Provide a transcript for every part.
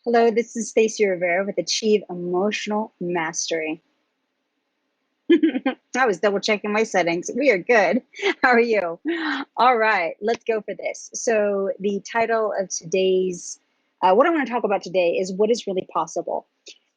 Hello, this is Stacey Rivera with Achieve Emotional Mastery. I was double checking my settings. We are good. How are you? All right, let's go for this. So, the title of what I want to talk about today is what is really possible.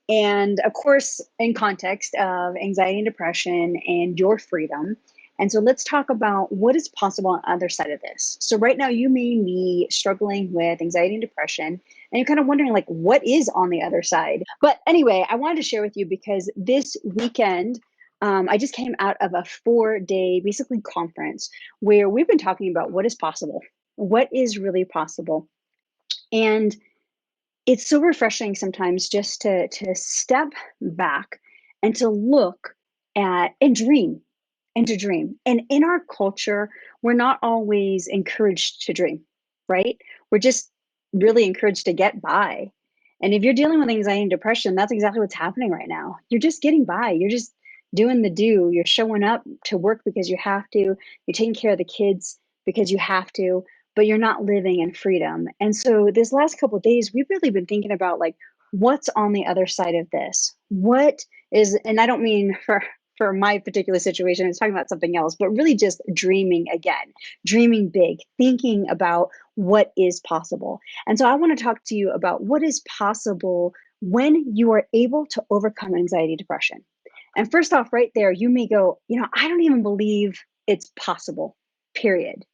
And of course, in context of anxiety and depression and your freedom. And so let's talk about what is possible on the other side of this. So right now you may be struggling with anxiety and depression, and you're kind of wondering like what is on the other side. But anyway, I wanted to share with you because this weekend I just came out of a 4-day basically conference where we've been talking about what is possible, what is really possible. And it's so refreshing sometimes just to step back and to look at and dream and to dream. And in our culture, we're not always encouraged to dream, right? We're just really encouraged to get by. And if you're dealing with anxiety and depression, that's exactly what's happening right now. You're just getting by. You're just doing the do. You're showing up to work because you have to. You're taking care of the kids because you have to, but you're not living in freedom. And so this last couple of days, we've really been thinking about like what's on the other side of this. What is, and I don't mean for my particular situation, I was talking about something else, but really just dreaming again, dreaming big, thinking about what is possible. And so I want to talk to you about what is possible when you are able to overcome anxiety, depression. And first off, right there, you may go, I don't even believe it's possible, period.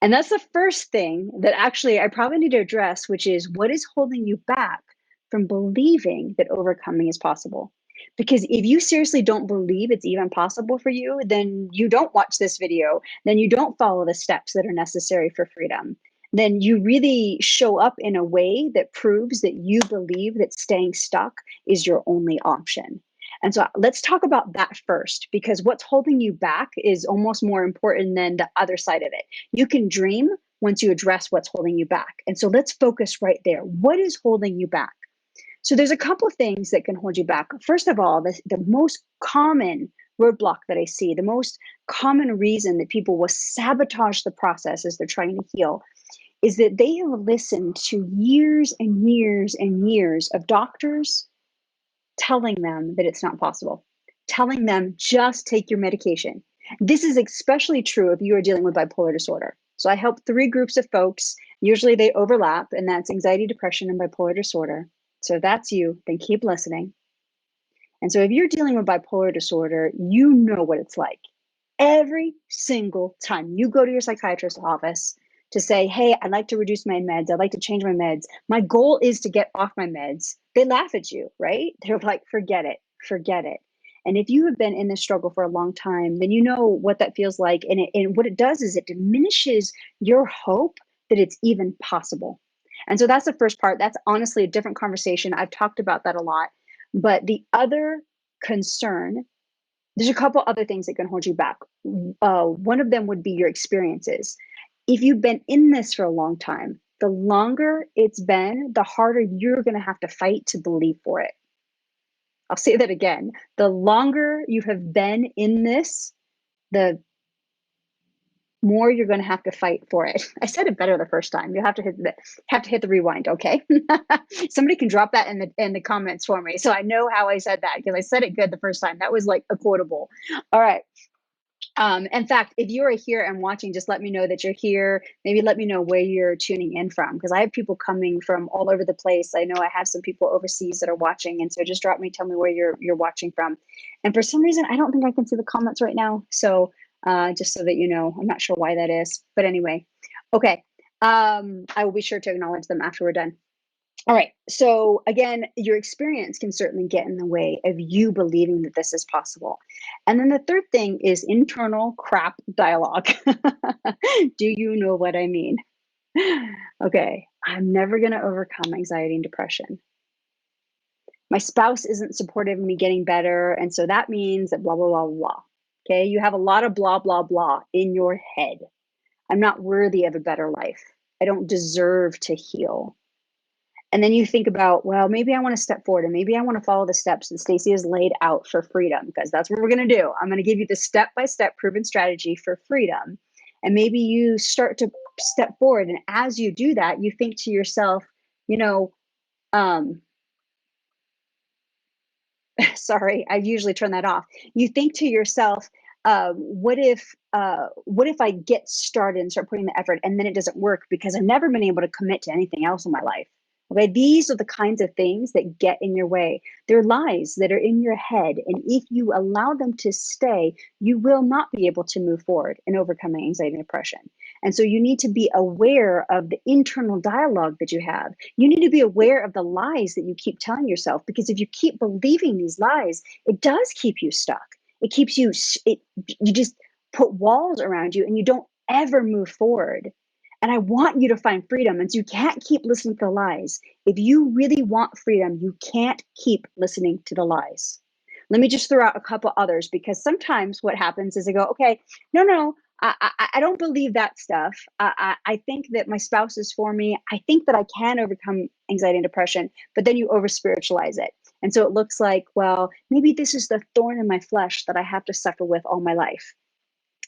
And that's the first thing that actually I probably need to address, which is what is holding you back from believing that overcoming is possible? Because if you seriously don't believe it's even possible for you, then you don't watch this video, then you don't follow the steps that are necessary for freedom. Then you really show up in a way that proves that you believe that staying stuck is your only option. And so let's talk about that first, because what's holding you back is almost more important than the other side of it. You can dream once you address what's holding you back. And so let's focus right there. What is holding you back? So there's a couple of things that can hold you back. First of all, the most common roadblock that I see, the most common reason that people will sabotage the process as they're trying to heal is that they have listened to years and years and years of doctors telling them that it's not possible, telling them just take your medication. This is especially true if you are dealing with bipolar disorder. So I help 3 groups of folks. Usually they overlap, and that's anxiety, depression, and bipolar disorder. So if that's you, then keep listening. And so if you're dealing with bipolar disorder, you know what it's like. Every single time you go to your psychiatrist's office to say, hey, I'd like to reduce my meds, I'd like to change my meds, my goal is to get off my meds, they laugh at you, right? They're like, forget it, forget it. And if you have been in this struggle for a long time, then you know what that feels like. And what it does is it diminishes your hope that it's even possible. And so that's the first part. That's honestly a different conversation. I've talked about that a lot. But the other concern, there's a couple other things that can hold you back. One of them would be your experiences. If you've been in this for a long time, the longer it's been, the harder you're going to have to fight to believe for it. I'll say that again. The longer you have been in this, the more you're going to have to fight for it. I said it better the first time. You have to hit the rewind. Okay. Somebody can drop that in the comments for me, so I know how I said that, because I said it good the first time. That was like a quotable. All right. In fact, if you are here and watching, just let me know that you're here. Maybe let me know where you're tuning in from, because I have people coming from all over the place. I know I have some people overseas that are watching, and so just tell me where you're watching from. And for some reason, I don't think I can see the comments right now. So just so that you know, I'm not sure why that is. But anyway, okay. I will be sure to acknowledge them after we're done. All right. So again, your experience can certainly get in the way of you believing that this is possible. And then the third thing is internal crap dialogue. Do you know what I mean? Okay. I'm never going to overcome anxiety and depression. My spouse isn't supportive of me getting better. And so that means that blah, blah, blah, blah. Okay. You have a lot of blah, blah, blah in your head. I'm not worthy of a better life. I don't deserve to heal. And then you think about, well, maybe I want to step forward, and maybe I want to follow the steps that Stacey has laid out for freedom, because that's what we're going to do. I'm going to give you the step-by-step proven strategy for freedom. And maybe you start to step forward. And as you do that, you think to yourself, you know, Um, sorry, I usually turn that off. You think to yourself, what if I get started and start putting the effort and then it doesn't work because I've never been able to commit to anything else in my life? Okay, these are the kinds of things that get in your way. They're lies that are in your head. And if you allow them to stay, you will not be able to move forward in overcoming anxiety and depression. And so you need to be aware of the internal dialogue that you have. You need to be aware of the lies that you keep telling yourself, because if you keep believing these lies, it does keep you stuck. It keeps you, you just put walls around you and you don't ever move forward. And I want you to find freedom. And so you can't keep listening to the lies. If you really want freedom, you can't keep listening to the lies. Let me just throw out a couple others, because sometimes what happens is I go, okay, no, I don't believe that stuff. I think that my spouse is for me. I think that I can overcome anxiety and depression, but then you over spiritualize it. And so it looks like, well, maybe this is the thorn in my flesh that I have to suffer with all my life.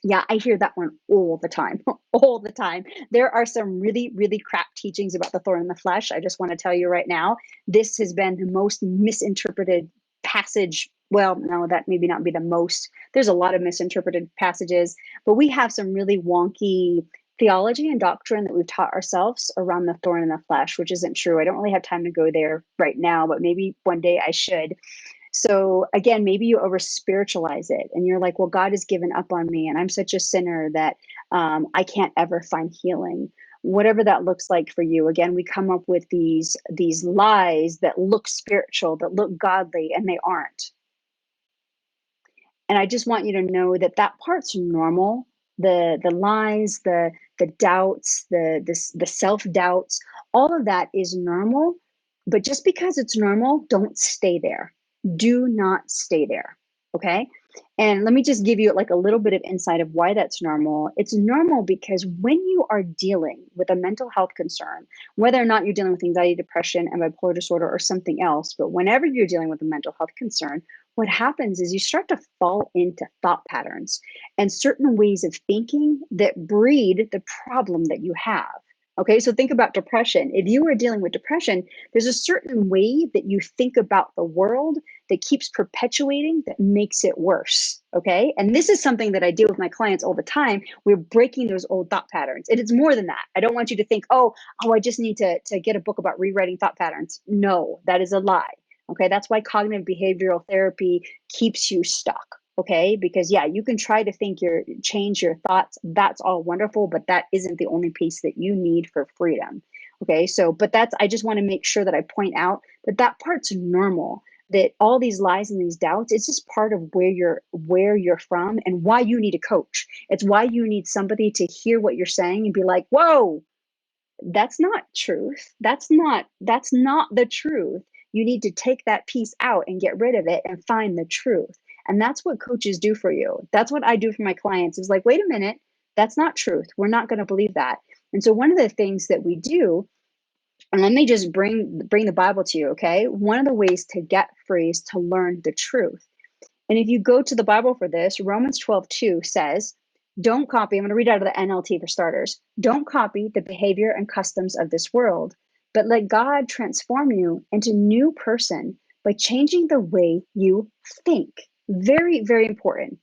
Yeah, I hear that one all the time, all the time. There are some really, really crap teachings about the thorn in the flesh. I just want to tell you right now, this has been the most misinterpreted passage. Well, no, that maybe not be the most. There's a lot of misinterpreted passages, but we have some really wonky theology and doctrine that we've taught ourselves around the thorn in the flesh, which isn't true. I don't really have time to go there right now, but maybe one day I should. So again, maybe you over spiritualize it and you're like, well, God has given up on me and I'm such a sinner that I can't ever find healing. Whatever that looks like for you. Again, we come up with these lies that look spiritual, that look godly, and they aren't. And I just want you to know that that part's normal. The lies, the doubts, the self doubts, all of that is normal. But just because it's normal, don't stay there. Do not stay there. Okay. And let me just give you like a little bit of insight of why that's normal. It's normal because when you are dealing with a mental health concern, whether or not you're dealing with anxiety, depression, and bipolar disorder or something else, but whenever you're dealing with a mental health concern, what happens is you start to fall into thought patterns and certain ways of thinking that breed the problem that you have. Okay, so think about depression. If you are dealing with depression, there's a certain way that you think about the world that keeps perpetuating, that makes it worse. Okay, and this is something that I deal with my clients all the time. We're breaking those old thought patterns. And it's more than that. I don't want you to think, I just need to get a book about rewriting thought patterns. No, that is a lie. Okay, that's why cognitive behavioral therapy keeps you stuck. Okay, because yeah, you can try to change your thoughts. That's all wonderful, but that isn't the only piece that you need for freedom. Okay, so but I just want to make sure that I point out that that part's normal. That all these lies and these doubts, it's just part of where you're from and why you need a coach. It's why you need somebody to hear what you're saying and be like, whoa, that's not truth. That's not the truth. You need to take that piece out and get rid of it and find the truth. And that's what coaches do for you. That's what I do for my clients. Is like, wait a minute, that's not truth. We're not going to believe that. And so one of the things that we do, and let me just bring the Bible to you, okay? One of the ways to get free is to learn the truth. And if you go to the Bible for this, Romans 12:2 says, don't copy, I'm going to read out of the NLT for starters. Don't copy the behavior and customs of this world, but let God transform you into a new person by changing the way you think. Very, very important.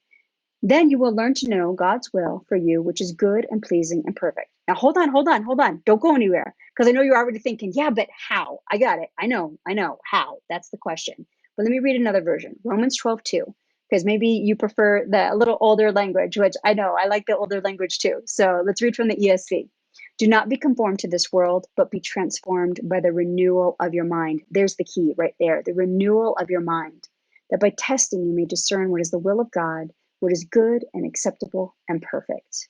Then you will learn to know God's will for you, which is good and pleasing and perfect. Now, hold on. Don't go anywhere, because I know you're already thinking, yeah, but how? I got it. I know. How? That's the question. But let me read another version, Romans 12:2, because maybe you prefer the little older language, which I know I like the older language too. So let's read from the ESV. Do not be conformed to this world, but be transformed by the renewal of your mind. There's the key right there, the renewal of your mind, that by testing you may discern what is the will of God, what is good and acceptable and perfect.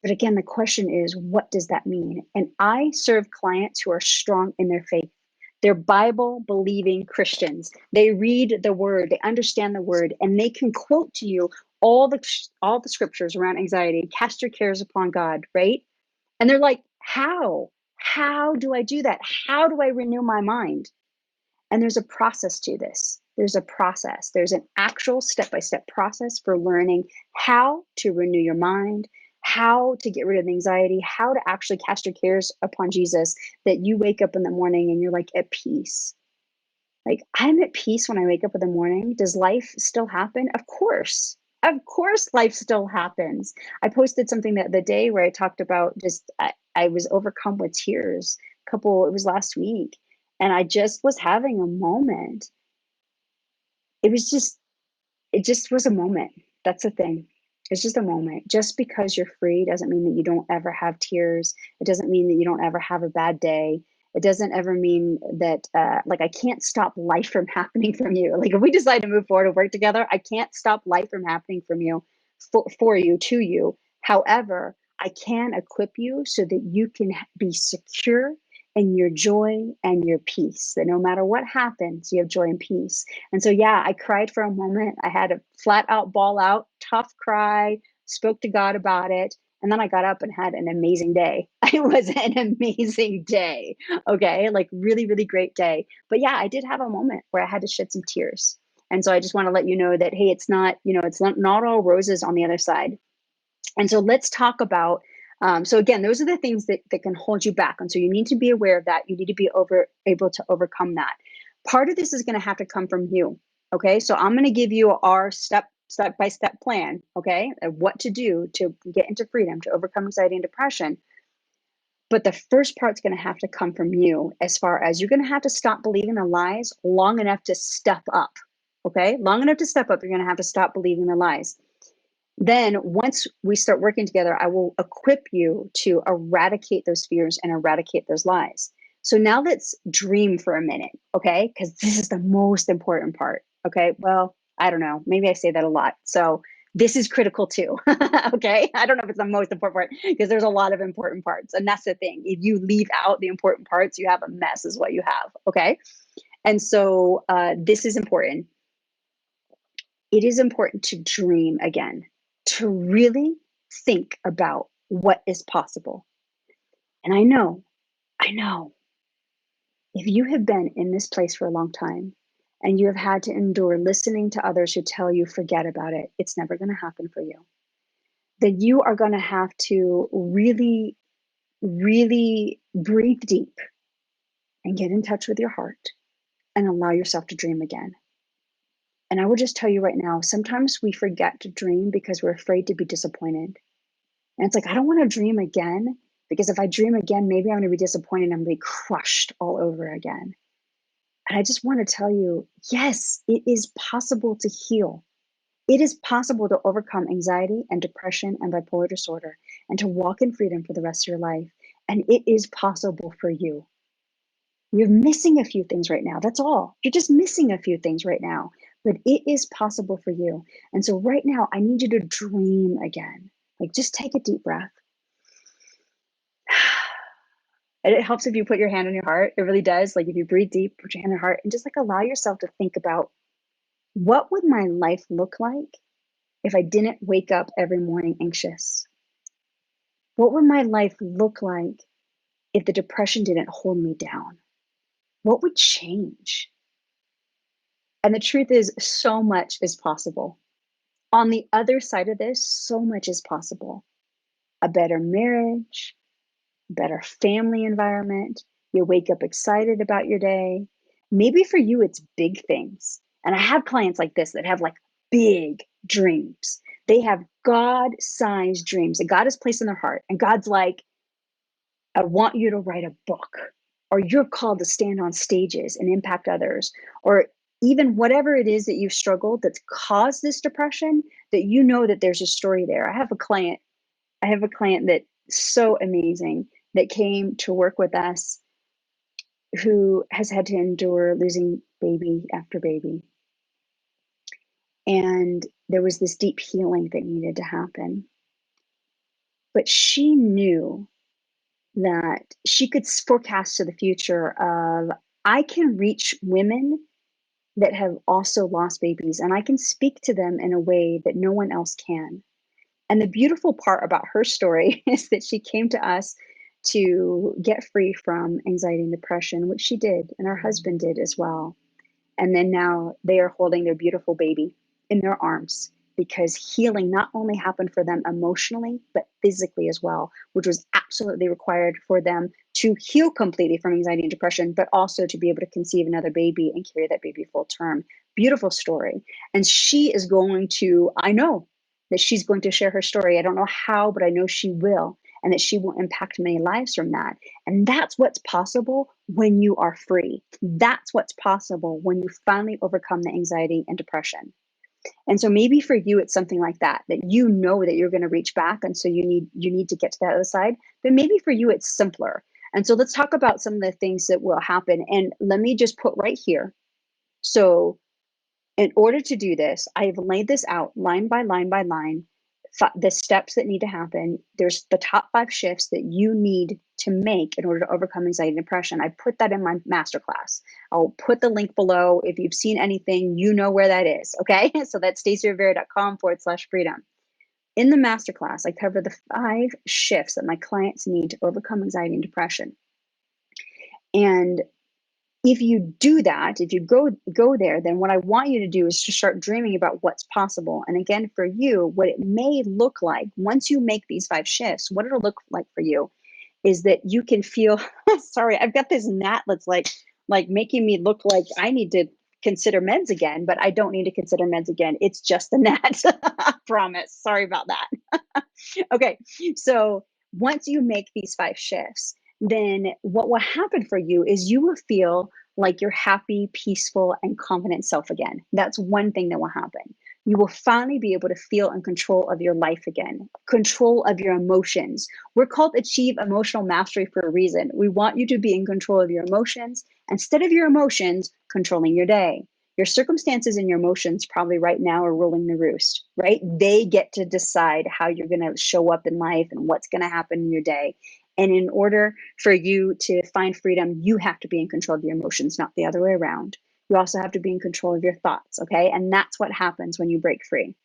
But again, the question is, what does that mean? And I serve clients who are strong in their faith. They're Bible believing Christians. They read the word, they understand the word, and they can quote to you all the scriptures around anxiety. Cast your cares upon God, right? And they're like, how? How do I do that? How do I renew my mind? And there's a process to this. There's a process. There's an actual step-by-step process for learning how to renew your mind, how to get rid of the anxiety, how to actually cast your cares upon Jesus, that you wake up in the morning and you're like at peace. Like, I'm at peace when I wake up in the morning. Does life still happen? Of course. Of course, life still happens. I posted something the day where I talked about just, I was overcome with tears. It was last week. And I just was having a moment. It was just, it just was a moment. That's the thing. It's just a moment. Just because you're free doesn't mean that you don't ever have tears. It doesn't mean that you don't ever have a bad day. It doesn't ever mean that, like, I can't stop life from happening from you. Like, if we decide to move forward and work together, I can't stop life from happening from you, for you, to you. However, I can equip you so that you can be secure in your joy and your peace, that no matter what happens, you have joy and peace. And so, yeah, I cried for a moment. I had a flat out ball out, tough cry, spoke to God about it. And then I got up and had an amazing day. It was an amazing day. Okay. Like, really, really great day. But yeah, I did have a moment where I had to shed some tears. And so I just want to let you know that, hey, it's not, it's not all roses on the other side. And so let's talk about, so again, those are the things that can hold you back. And so you need to be aware of that. You need to be able to overcome that. Part of this is going to have to come from you. Okay. So I'm going to give you our step by step plan. Okay. Of what to do to get into freedom, to overcome anxiety and depression. But the first part's going to have to come from you, as far as you're going to have to stop believing the lies long enough to step up. Okay. Long enough to step up. You're going to have to stop believing the lies. Then once we start working together, I will equip you to eradicate those fears and eradicate those lies. So now let's dream for a minute, okay? Because this is the most important part, okay? Well, I don't know. Maybe I say that a lot. So this is critical too, okay? I don't know if it's the most important part, because there's a lot of important parts. And that's the thing. If you leave out the important parts, you have a mess, is what you have, okay? And so this is important. It is important to dream again, to really think about what is possible. And I know, if you have been in this place for a long time and you have had to endure listening to others who tell you, forget about it, it's never going to happen for you, that you are going to have to really, really breathe deep and get in touch with your heart and allow yourself to dream again. And I will just tell you right now, sometimes we forget to dream because we're afraid to be disappointed. And it's like, I don't want to dream again, because if I dream again, maybe I'm going to be disappointed and I'm going to be crushed all over again. And I just want to tell you, yes, it is possible to heal. It is possible to overcome anxiety and depression and bipolar disorder and to walk in freedom for the rest of your life. And it is possible for you. You're missing a few things right now. That's all. You're just missing a few things right now, but it is possible for you. And so right now, I need you to dream again. Like, just take a deep breath. And it helps if you put your hand on your heart. It really does. Like, if you breathe deep, put your hand on your heart, and just like allow yourself to think about, what would my life look like if I didn't wake up every morning anxious? What would my life look like if the depression didn't hold me down? What would change? And the truth is, so much is possible. On the other side of this, so much is possible. A better marriage, better family environment. You wake up excited about your day. Maybe for you, it's big things. And I have clients like this that have like big dreams. They have God-sized dreams that God has placed in their heart. And God's like, I want you to write a book, or you're called to stand on stages and impact others, or even whatever it is that you've struggled that's caused this depression, that you know that there's a story there. I have a client that's so amazing that came to work with us, who has had to endure losing baby after baby. And there was this deep healing that needed to happen. But she knew that she could forecast to the future of, I can reach women that have also lost babies, and I can speak to them in a way that no one else can. And the beautiful part about her story is that she came to us to get free from anxiety and depression, which she did, and her husband did as well. And then now they are holding their beautiful baby in their arms. because healing not only happened for them emotionally, but physically as well, which was absolutely required for them to heal completely from anxiety and depression, but also to be able to conceive another baby and carry that baby full term. Beautiful story. And she is going to, I know that she's going to share her story. I don't know how, but I know she will, and that she will impact many lives from that. And that's what's possible when you are free. That's what's possible when you finally overcome the anxiety and depression. And so maybe for you, it's something like that, that you know that you're going to reach back. And so you need to get to that other side. But maybe for you, it's simpler. And so let's talk about some of the things that will happen. And let me just put right here. So in order to do this, I've laid this out line by line by line, the steps that need to happen. There's the top 5 shifts that you need to make in order to overcome anxiety and depression. I put that in my masterclass. I'll put the link below. If you've seen anything, you know where that is. Okay. So that's stacyrivera.com/freedom. In the masterclass, I cover the 5 shifts that my clients need to overcome anxiety and depression. And if you do that, if you go there, then what I want you to do is to start dreaming about what's possible. And again, for you, what it may look like once you make these 5 shifts, what it'll look like for you is that you can feel, sorry, I've got this gnat that's like making me look like I need to consider meds again, but I don't need to consider meds again. It's just the gnat. I promise. Sorry about that. Okay. So once you make these 5 shifts, then what will happen for you is you will feel like your happy, peaceful, and confident self again. That's one thing that will happen. You will finally be able to feel in control of your life again, control of your emotions. We're called Achieve Emotional Mastery for a reason. We want you to be in control of your emotions instead of your emotions controlling your day. Your circumstances and your emotions probably right now are ruling the roost, right? They get to decide how you're going to show up in life and what's going to happen in your day. And in order for you to find freedom, you have to be in control of your emotions, not the other way around. You also have to be in control of your thoughts, okay? And that's what happens when you break free.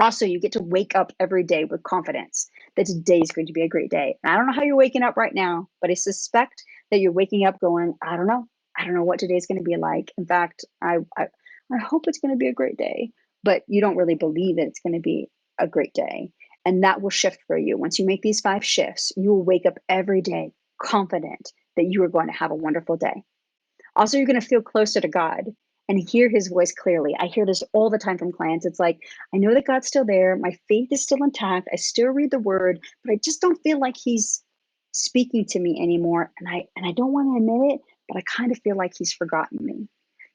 Also, you get to wake up every day with confidence that today is going to be a great day. And I don't know how you're waking up right now, but I suspect that you're waking up going, I don't know. I don't know what today's going to be like. In fact, I hope it's going to be a great day, but you don't really believe that it's going to be a great day. And that will shift for you. Once you make these 5 shifts, you will wake up every day confident that you are going to have a wonderful day. Also, you're going to feel closer to God and hear his voice clearly. I hear this all the time from clients. It's like, I know that God's still there. My faith is still intact. I still read the word, but I just don't feel like he's speaking to me anymore. And I don't want to admit it, but I kind of feel like he's forgotten me.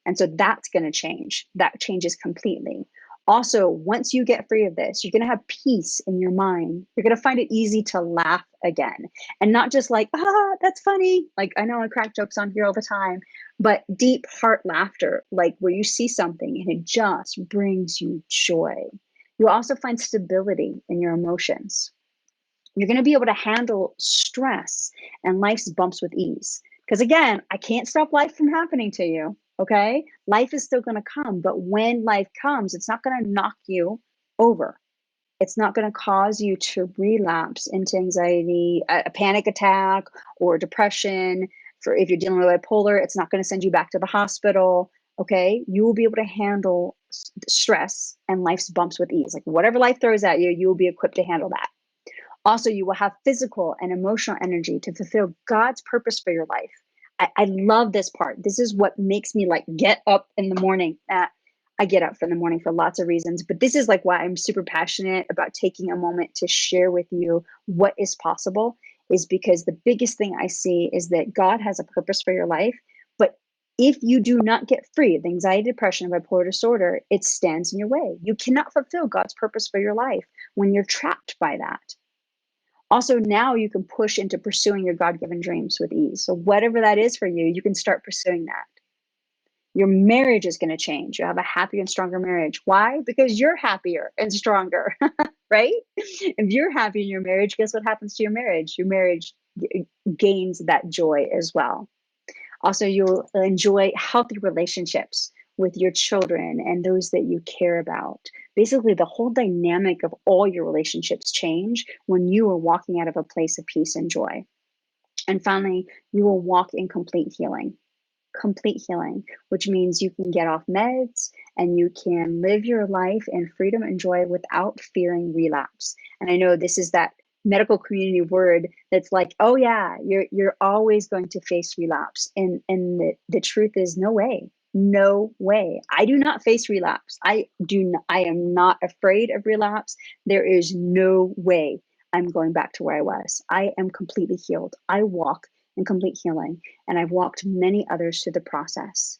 And so that's going to change. That changes completely. Also, once you get free of this, you're going to have peace in your mind. You're going to find it easy to laugh again. And not just like, that's funny. Like, I know I crack jokes on here all the time, but deep heart laughter, like where you see something and it just brings you joy. You'll also find stability in your emotions. You're going to be able to handle stress and life's bumps with ease. Because again, I can't stop life from happening to you. Okay. Life is still going to come. But when life comes, it's not going to knock you over. It's not going to cause you to relapse into anxiety, a panic attack, or depression. For if you're dealing with bipolar, it's not going to send you back to the hospital. Okay. You will be able to handle stress and life's bumps with ease. Like whatever life throws at you, you will be equipped to handle that. Also, you will have physical and emotional energy to fulfill God's purpose for your life. I love this part. This is what makes me like get up in the morning. I get up in the morning for lots of reasons, but this is like why I'm super passionate about taking a moment to share with you what is possible, is because the biggest thing I see is that God has a purpose for your life. But if you do not get free of anxiety, depression, and bipolar disorder, it stands in your way. You cannot fulfill God's purpose for your life when you're trapped by that. Also, now you can push into pursuing your God-given dreams with ease. So whatever that is for you, you can start pursuing that. Your marriage is going to change. You have a happier and stronger marriage. Why? Because you're happier and stronger, right? If you're happy in your marriage, guess what happens to your marriage? Your marriage gains that joy as well. Also, you'll enjoy healthy relationships with your children and those that you care about. Basically, the whole dynamic of all your relationships change when you are walking out of a place of peace and joy. And finally, you will walk in complete healing. complete healing, which means you can get off meds and you can live your life in freedom and joy without fearing relapse. And I know this is that medical community word that's like, oh yeah, you're always going to face relapse. And the truth is no way. No way. I do not face relapse. I am not afraid of relapse. There is no way I'm going back to where I was. I am completely healed. I walk in complete healing, and I've walked many others through the process,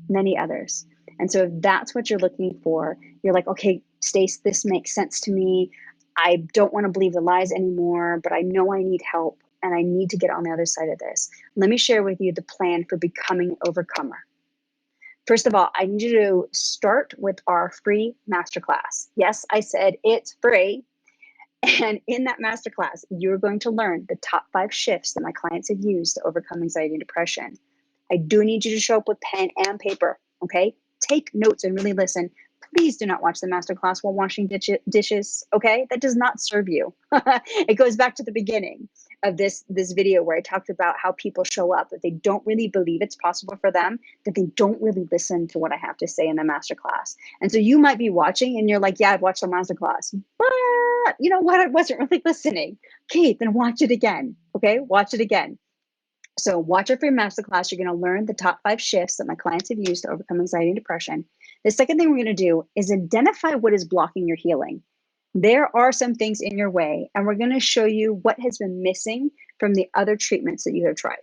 many others. And so if that's what you're looking for, you're like, okay, Stace, this makes sense to me. I don't want to believe the lies anymore, but I know I need help and I need to get on the other side of this. Let me share with you the plan for becoming overcomer. First of all, I need you to start with our free masterclass. Yes, I said it's free. And in that masterclass, you're going to learn the top 5 shifts that my clients have used to overcome anxiety and depression. I do need you to show up with pen and paper, okay? Take notes and really listen. Please do not watch the masterclass while washing dishes, okay? That does not serve you. It goes back to the beginning of this video where I talked about how people show up, that they don't really believe it's possible for them, that they don't really listen to what I have to say in the masterclass. And so you might be watching and you're like, yeah, I've watched the masterclass, but you know what? I wasn't really listening. Okay, then watch it again, okay? Watch it again. So watch our free masterclass. You're going to learn the top 5 shifts that my clients have used to overcome anxiety and depression. The second thing we're going to do is identify what is blocking your healing. There are some things in your way, and we're going to show you what has been missing from the other treatments that you have tried.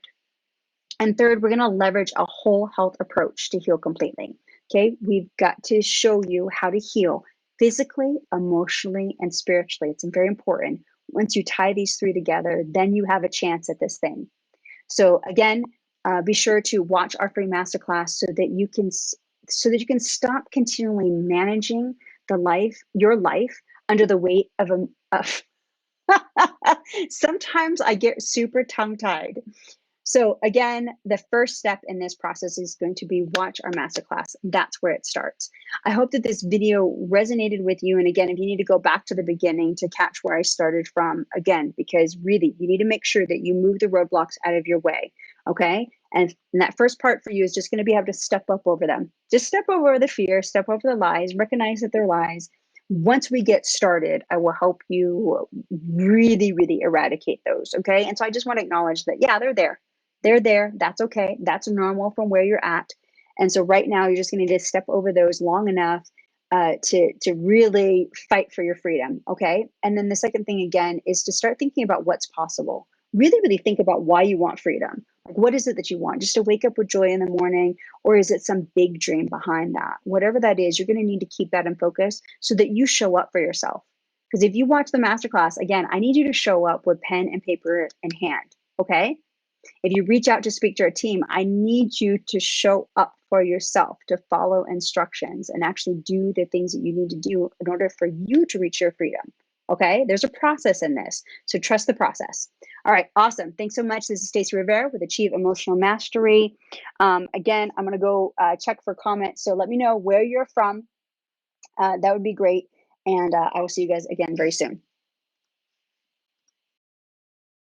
And third, we're going to leverage a whole health approach to heal completely. Okay, we've got to show you how to heal physically, emotionally, and spiritually. It's very important. Once you tie these 3 together, then you have a chance at this thing. So again, be sure to watch our free masterclass so that you can stop continually managing your life under the weight of sometimes I get super tongue-tied. So again, the first step in this process is going to be watch our masterclass. That's where it starts. I hope that this video resonated with you. And again, if you need to go back to the beginning to catch where I started from, again, because really you need to make sure that you move the roadblocks out of your way, okay? And that first part for you is just going to be able to step up over them. Just step over the fear, step over the lies, recognize that they're lies. Once we get started, I will help you really, really eradicate those, okay? And so I just want to acknowledge that, yeah, they're there. They're there. That's okay. That's normal from where you're at. And so right now, you're just going to need to step over those long enough to really fight for your freedom. Okay. And then the second thing, again, is to start thinking about what's possible. Really, really think about why you want freedom. Like, what is it that you want? Just to wake up with joy in the morning? Or is it some big dream behind that? Whatever that is, you're going to need to keep that in focus so that you show up for yourself. Because if you watch the masterclass, again, I need you to show up with pen and paper in hand. Okay. If you reach out to speak to our team, I need you to show up for yourself, to follow instructions and actually do the things that you need to do in order for you to reach your freedom. Okay, there's a process in this, so trust the process. All right, awesome. Thanks so much. This is Stacey Rivera with Achieve Emotional Mastery. Again, I'm going to go check for comments. So let me know where you're from. That would be great. And I will see you guys again very soon.